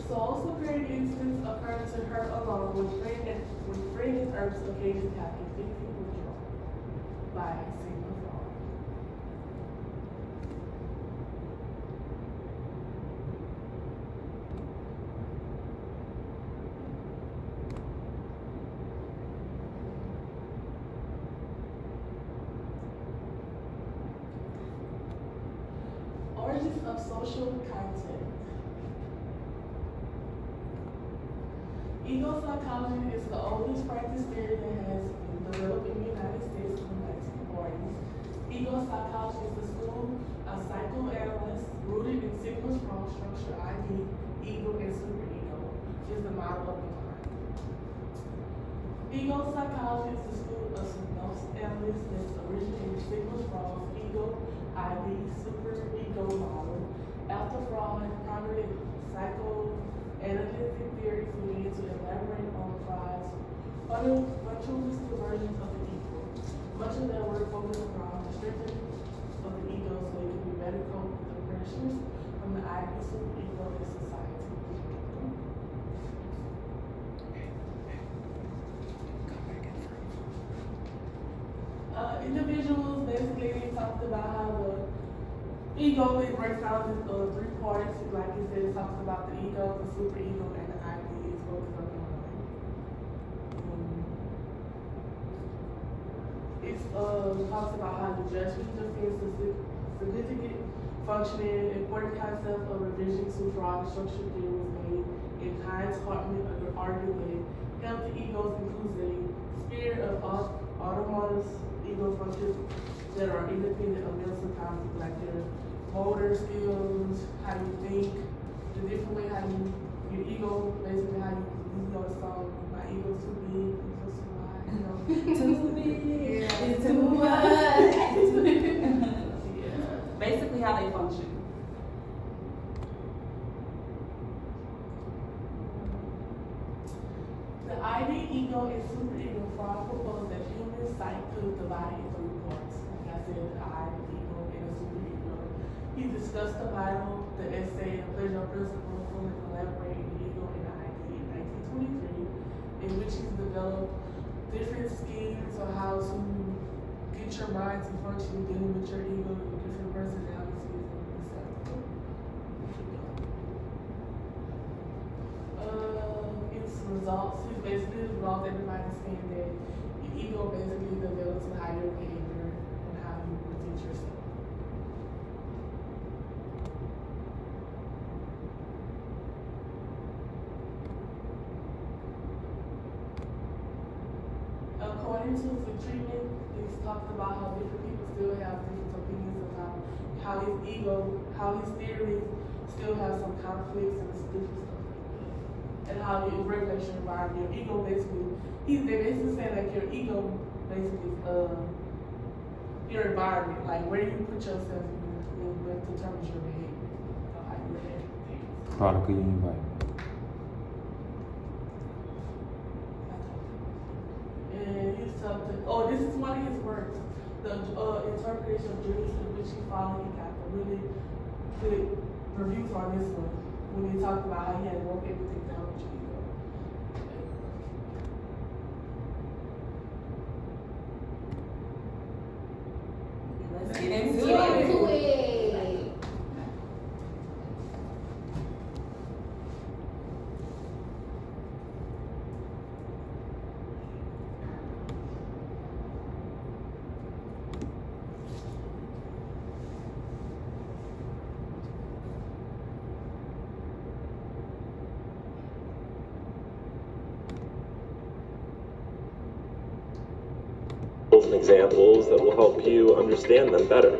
So superior instance occur to her alone when Friedman's herbs occasionally have a physical withdrawal by a single fraud. Origins of social content. Ego psychology is the oldest practice theory that has been developed in the United States in the 1940s. Ego psychology is the school of psychoanalysts rooted in Sigmund Freud's structure ID, ego, and superego, which is the model of the mind. Ego psychology is the school of psychoanalysts that originated in Sigmund Freud's ego, ID, superego model. After Freud, prominent psychoanalytic theories began to elaborate on Freud's fundamentalistic versions of the ego. Much of their work focused around the strengthening of the ego so it can be better cope with the pressures from the ID, superego, and society. Individuals basically talked about how the ego it breaks down into three parts. Like you said, it talks about the ego, the superego, and the ID is focused on the mind. It talks about how the judgment defense is significant functioning, important concept of revision to Freud's structure theory was made in Heinz Hartman argued that healthy egos includes a sphere of autonomous ego functions that are independent of mental content, like your motor skills, how you think, the different way how you, your ego, basically how you know the song, my ego's too big, ego's too wide, you know. Too big, yeah. it's too much. Yeah. Basically how they function. The ID, ego, and superego Freud proposed that human psyche could divide into three parts. Like I said, the I, the ego, and the superego. He discussed the Bible, the essay, and the pleasure principle, fully collaborating the ego and the ID in 1923, in which he's developed different schemes on how to get your mind to function dealing with your ego and different personalities and stuff. Its results, his basically results, everybody saying that your ego basically develops in how your behavior and how you present yourself. According to the treatment, he's talked about how different people still have different opinions about how his ego, how his theories still have some conflicts and different stuff. And how it regulates your environment. Your ego basically, they basically say like your ego basically your environment, like where you put yourself in what determines your behavior, how you react to things. Product of your environment. And he's talking, this is one of his works, the interpretation of dreams, in which he finally got the really good reviews on this one, when he talked about how he had broke everything down with your ego. Let's get into it. And examples that will help you understand them better.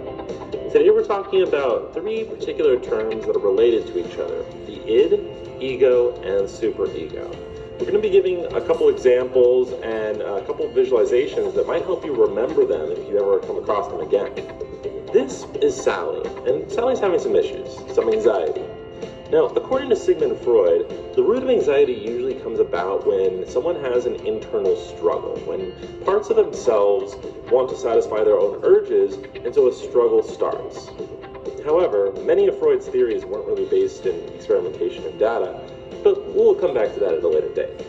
Today we're talking about three particular terms that are related to each other: the id, ego, and superego. We're going to be giving a couple examples and a couple visualizations that might help you remember them if you ever come across them again. This is Sally, and Sally's having some issues, some anxiety. Now, according to Sigmund Freud, the root of anxiety usually comes about when someone has an internal struggle, when parts of themselves want to satisfy their own urges, and so a struggle starts. However, many of Freud's theories weren't really based in experimentation and data, but we'll come back to that at a later date.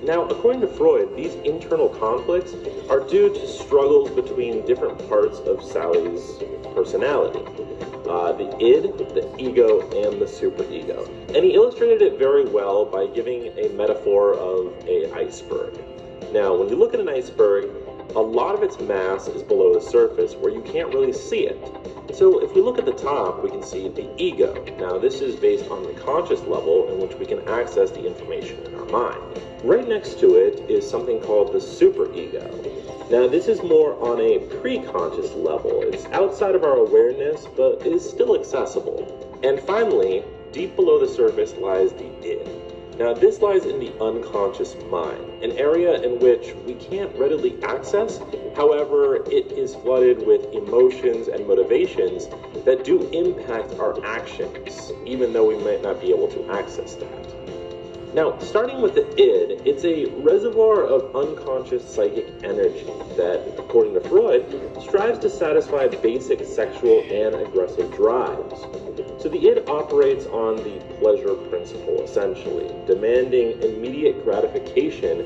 Now, according to Freud, these internal conflicts are due to struggles between different parts of Sally's personality. The id, the ego, and the superego. And he illustrated it very well by giving a metaphor of an iceberg. Now, when you look at an iceberg, a lot of its mass is below the surface where you can't really see it. So if we look at the top, we can see the ego. Now, this is based on the conscious level in which we can access the information in our mind. Right next to it is something called the superego. Now, this is more on a pre-conscious level. It's outside of our awareness, but is still accessible. And finally, deep below the surface lies the id. Now, this lies in the unconscious mind, an area in which we can't readily access. However, it is flooded with emotions and motivations that do impact our actions, even though we might not be able to access that. Now, starting with the id, it's a reservoir of unconscious psychic energy that, according to Freud, strives to satisfy basic sexual and aggressive drives. So the id operates on the pleasure principle, essentially, demanding immediate gratification